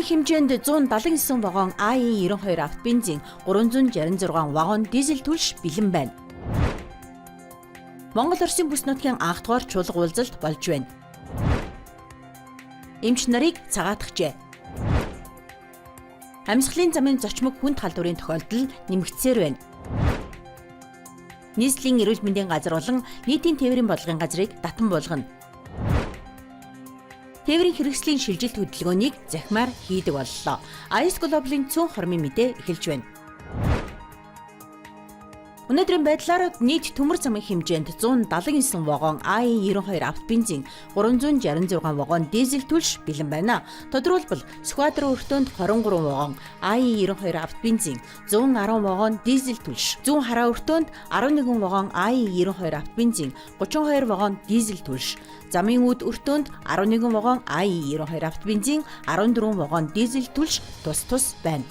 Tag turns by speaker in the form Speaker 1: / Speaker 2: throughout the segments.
Speaker 1: Тээврийн хэмжээнд 179 вагон АИ-92 автобензин, 366 вагон дизель түлш бэлэн байна. Монгол Оросын бүс нутгийн анх дугаар чуулга уулзалт болж байна. Эмч нарыг цагаатгажээ. Амьсгалын замын зочмог хүнд халдварын тохиолдол нэмэгдсээр байна. Нийслэлийн эрүүл мэндийн газар болон нийтийн тээврийн бодлогын газрыг татан болгоно. Тээврийн хэрэгслийн шилжилт хөдөлгөөнийг захимаар хийдэг боллоо. IS Global-ийн цөөн хормын мэдээ эхэлж байна. Өнөөдрийн байдлаар нийт төмөр замын хэмжээнд 179 вагон АИ-92 автобензин, 366 вагон дизель түлш бэлэн байна. Тодорхойлбол Сүхбаатарын өртөөнд 23 вагон АИ-92 автобензин, 110 вагон дизель түлш, Зүүн хараа өртөөнд 11 вагон АИ-92 автобензин, 32 вагон дизель түлш, Замын үд өртөөнд 11 вагон АИ-92 автобензин, 14 вагон дизель түлш тус байна.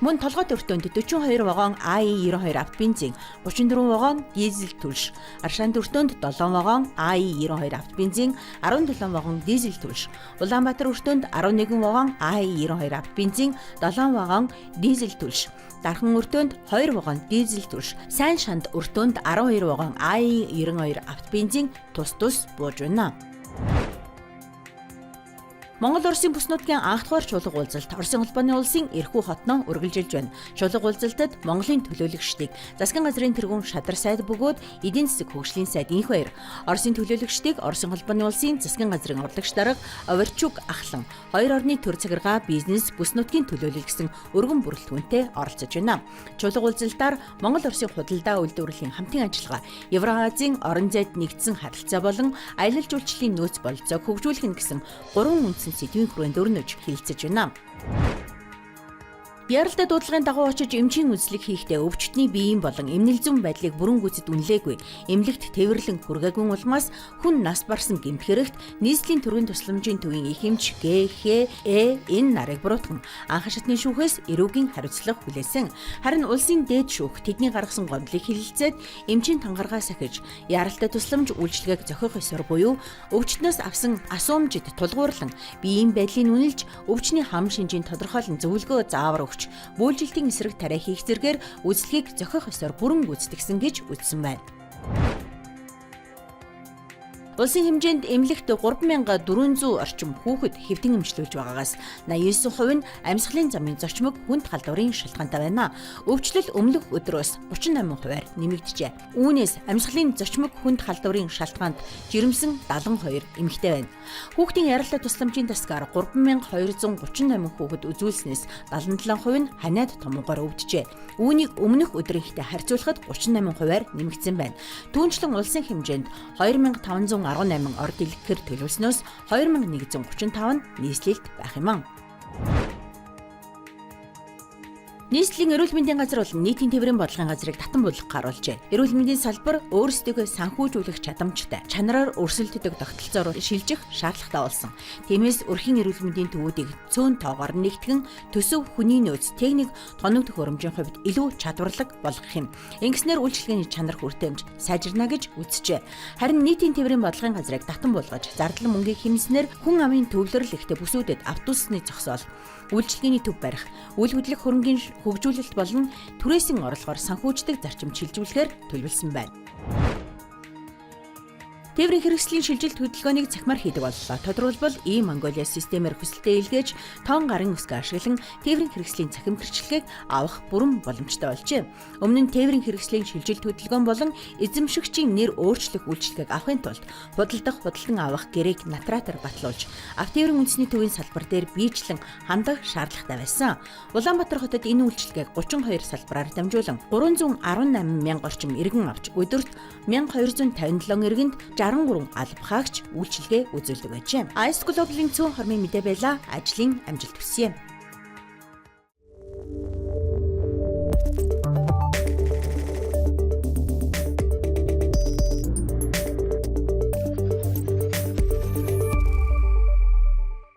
Speaker 1: Мөн толгойд өртөөнд 42 вагон АИ-92 автобензин, 34 вагон дизель түлш, Аршаанд өртөөнд 7 вагон АИ-92 автобензин, 17 вагон дизель түлш, Улаанбаатар өртөөнд 11 вагон АИ-92 автобензин, 7 вагон дизель түлш, Дархан өртөөнд 2 вагон дизель түлш, Сайн шанд өртөөнд 12 вагон АИ-92 автобензин тус бууж байна. Монгол Оросын бүс нутгийн анх дугаар чуулга уулзалт Оросын улбаны улсын Эрхүү хотноо үргэлжилж байна. Чуулга уулзалтад Монголын төлөөлөгчдийг засгийн газрын тэргүүн шадар сайд бөгөөд эдийн засаг хөгжлийн сайд инх баяр, Оросын төлөөлөгчдийг Оросын улбаны улсын засгийн газрын урлагч дарга Оверчук ахлан хоёр орны төр цагиргаа бизнес бүс нутгийн төлөөлөл гэсэн өргөн бүрэлдэхүүнтэй оролцож байна. Чуулга уулзалтаар Монгол Оросын худалдаа үйлдвэрлэлийн хамтын ажиллагаа, Евразийн орон зайд нэгдсэн харилцаа болон аялал жуулчлалын нөөц бололцоог хөгжүүлэх нь гэсэн гурван үндсэн сэдвийн хүрээнд өрнөж хилцэж байна. Яралтай дуудлагын дагуу очиж эмчийн үзлэг хийхдээ өвчтний биеийн болон эмнэл зүйн байдлыг бүрэн гүйцэд үнэлээгүй, эмнэлэгт тээвэрлэн хүргээгүй улмаас хүн нас барсан гэмт хэрэгт нийслэлийн төрийн тусламжийн төвийн их эмч ГХЭ энэ нарыг буруутган анхан шатны шүүхээс эрүүгийн хариуцлага хүлээсэн. Харин улсын дээд шүүх тэдний гаргасан гомдлыг хилэлцээд эмчийн тангаргаа сахиж яралтай тусламж үйлчилгээг зохиох ёсоор буюу өвчтнөөс авсан асуумжид тулгуурлан биеийн байдлыг үнэлж өвчний хам шинжийн тодорхойлон зөвлөгөө заавар өгч бүүлжилтийн эсрэг тариа хийх зэргээр үйлчлэгийг зохиох ёсоор бүрэн гүйцэтгэсэн гэж үзсэн байна. Улсын хэмжээнд эмнэлэгт 3400 орчим хүүхэд хэвтэн эмчлүүлж байгаагаас 89% нь амьсгалын замын зочмог хүнд халдварын шалтгаантай байна. Өвчлөл өмнөх өдрөөс 38% нэмэгджээ. Үүнээс амьсгалын зочмог хүнд халдварын шалтгаанд жирэмсэн 72 эмэгтэй байна. Хүүхдийн яралтай тусламжийн тасгаар 3238 хүүхэд үзүүлснээс 77% нь ханиад томгоор өвдөжээ. Үүнийг өмнөх өдрийнхтэй харьцуулахад 38%-аар нэмэгдсэн байна. Түүнчлэн улсын хэмжээнд 2518 орд дэлгэхээр төлөвлснөөс 2135 нь нийслэлд байх юм. Нийслэлийн эрүүл мэндийн газар болон нийтийн тээврийн бодлогын газрыг татан буулгах гаруулжээ. Эрүүл мэндийн салбар өөрсдөө санхүүжүүлэх чадамжтай, чанараар өрсөлддөг тогтолцоороо шилжих шаардлагатай болсон. Тиймээс өрхийн эрүүл мэндийн төвүүдийг цөөн тоогоор нэгтгэн төсөв хүний нөөц, техник, тоног төхөөрөмжийн хувьд илүү чадварлаг болгох юм. Ингэснээр үйлчилгээний чанар хүртээмж сайжирна гэж үзжээ. Харин нийтийн тээврийн бодлогын газрыг татан буулгаж, зардал мөнгийг хэмснээр хүн амын төвлөрөл ихтэй бүсүүдэд автобусны зогсоол, үйлчилгээний төв барих, үйл хөдлөх хөрөнгийн хөгжүүлэлт болон түрээсийн орлогоор санхүүждэг зарчим шилжүүлэхээр төлөвлөсөн байна. Тээврийн хэрэгслийн шилжилт хөдөлгөөнийг захимаар хийдэг боллоо. Тодорхойлбол Mongolia системээр хүсэлтэд илгээж тоон гарын үсгээ ашиглан тээврийн хэрэгслийн цахим гэрчлэгийг авах бүрэн боломжтой болжээ. Өмнө нь тээврийн хэрэгслийн шилжилт хөдөлгөөн болон эзэмшигчийн нэр өөрчлөх үйлчилгээг авахын тулд худалдан авах гэрээг натратаар батлуулж, автотээврийн үндэсний төвийн салбар дээр биечлэн хандах шаардлагатай байсан. Улаанбаатар хотод энэ үйлчилгээг 32 салбараар дамжуулан 318 мянга орчим иргэн авч өдөрт 1257 иргэнд 63 албахаагч үйлчилгээ үзүүлдэг байжээ. IS Global-ийн цөөн хормын мэдээ байла. Ажлын амжилт хүсье.